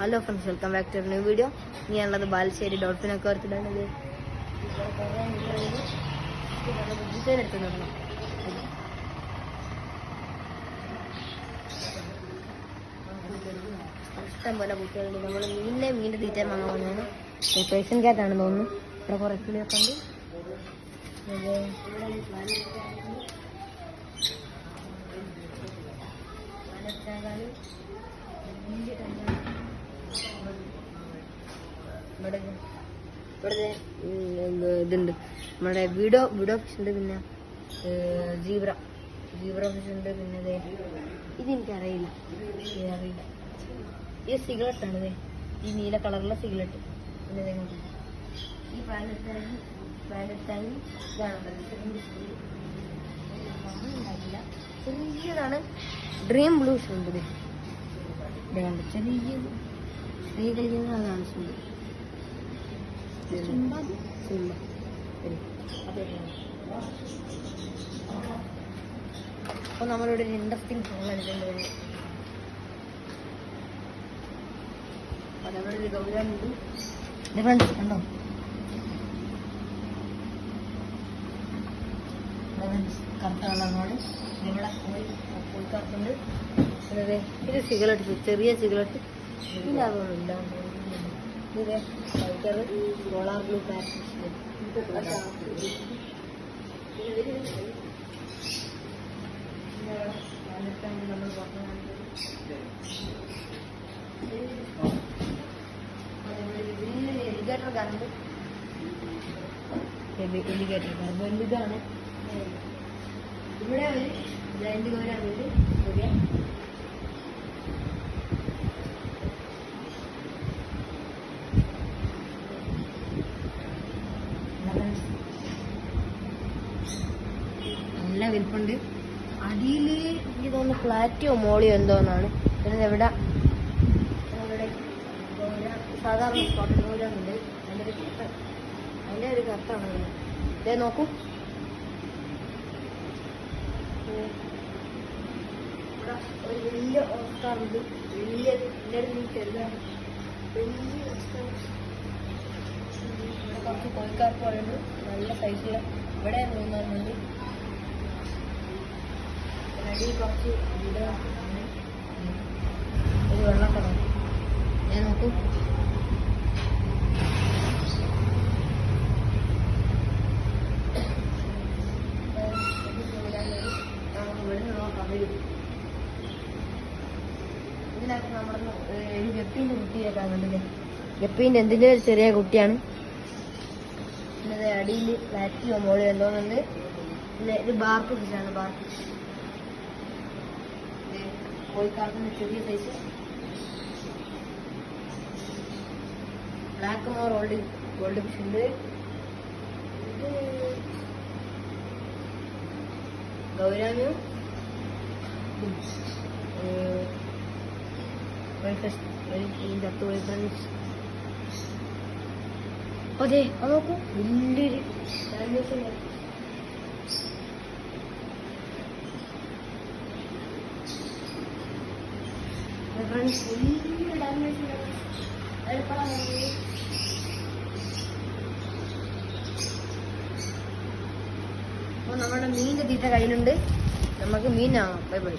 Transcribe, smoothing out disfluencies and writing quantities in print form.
Hello friends, welcome back to new video. ഞാനുള്ളത് Balussery dolphin അക്വാറിയത്തിലാണ്. എടുത്തുകൊണ്ടിരുന്നു. ഇഷ്ടം പോലെ കുട്ടികളുണ്ട്. നമ്മൾ മീനിന്റെ തീറ്റ വാങ്ങാൻ വന്നതാണ്. പേഴ്സൺ ക്യാറ്റാണെന്ന് തോന്നുന്നു. ഇവിടെ കുറെ കിളിയൊക്കെ ഉണ്ട്. ഇവിടെ ഇതുണ്ട്, നമ്മുടെ വീഡോ ഫിഷ് ഉണ്ട്, പിന്നെ സീബ്ര ഫിഷ് ഉണ്ട്, പിന്നെ ഇതെനിക്കറിയില്ല. ഈ സിഗരറ്റ് ആണ്, ഈ നീല കളറുള്ള സിഗരറ്റ്. പിന്നെ ഈ പാലറ്റ് ടാങ്ക് ഇതാണുണ്ടായില്ല, ചെറിയതാണ്. ഡ്രീം ബ്ലൂ ഉണ്ട്, ചെറിയ സ്ത്രീ കളിക്കുന്നത് കാണിച്ചിട്ടുണ്ട്. അപ്പൊ നമ്മളിവിടെ ഒരു ഇൻട്രസ്റ്റിംഗ് സോങ് എടുക്കേണ്ടത്. അപ്പൊ നമ്മുടെ ഒരു ഗൗരവമുണ്ട്. ഫ്രണ്ട്സ് കണ്ടോ, കറുത്ത കളറിനോട് ഇവിടെ കോഴിക്കാർക്കുണ്ട്. ഇത് സിഗരറ്റ്, ചെറിയ സിഗരറ്റ്. പിന്നെ അതുകൊണ്ടില്ല ഇത് ടൈഗർ, പോളാർ ബ്ലൂ പാരറ്റ്. നമ്മൾ എലിഗേറ്റർ കറണ്ട്, എലിഗേറ്റർ കറണ്ട് വലുതാണ്. ഇവിടെ ഒരു ജയന്റ് കോരാണ്. ചെറിയ നല്ല വലിപ്പുണ്ട്. അടിയിൽ എനിക്ക് തോന്നുന്നു ഫ്ലാറ്റോ മോളിയോ എന്തോന്നാണ്. പിന്നെ എവിടെ സാധാരണ സ്പോട്ടഡ് കോരാനുണ്ട്. അതിൻ്റെ ഒരു കത്താണ്. ഇതേ നോക്കൂ, ഒരു വലിയ ഓസ്കാർ ഉണ്ട്. വലിയ ചെറുതാണ്, വലിയ ഓസ്കാർ. ഇവിടെ കുറച്ച് കോഴിക്കാർ പോലുണ്ട്, നല്ല സൈസില്. ഇവിടെ 3 അടി കുറച്ച് ഒരു വെള്ളക്കട. ഞാൻ നോക്കൂ, ഇതിനകത്ത് നമ്മുടെ ഒരു ഗപ്പീൻ്റെ കുട്ടിയൊക്കെ കണ്ടില്ലേ. ഗപ്പീൻ്റെ എന്തിൻ്റെ ഒരു ചെറിയ കുട്ടിയാണ്. പിന്നെ അടിയിൽ ഫ്ലാറ്റിയോ മോളിയോ എന്തോന്നുണ്ട്. പിന്നെ ഇത് ബാർക്ക് ഫിഷാണ്. ബാർക്ക് ഫിഷ് കോഴിക്കാർക്കിന്റെ ചെറിയ size. Black more gold fish ഉണ്ട്. ഇത് ഗൗരാമിയും അതെ, അത് നോക്കൂ, വലിയൊരു നമ്മുടെ മീനിന്റെ തീറ്റ കയ്യിലുണ്ട്. നമുക്ക് മീൻ വാങ്ങാം. Bye bye.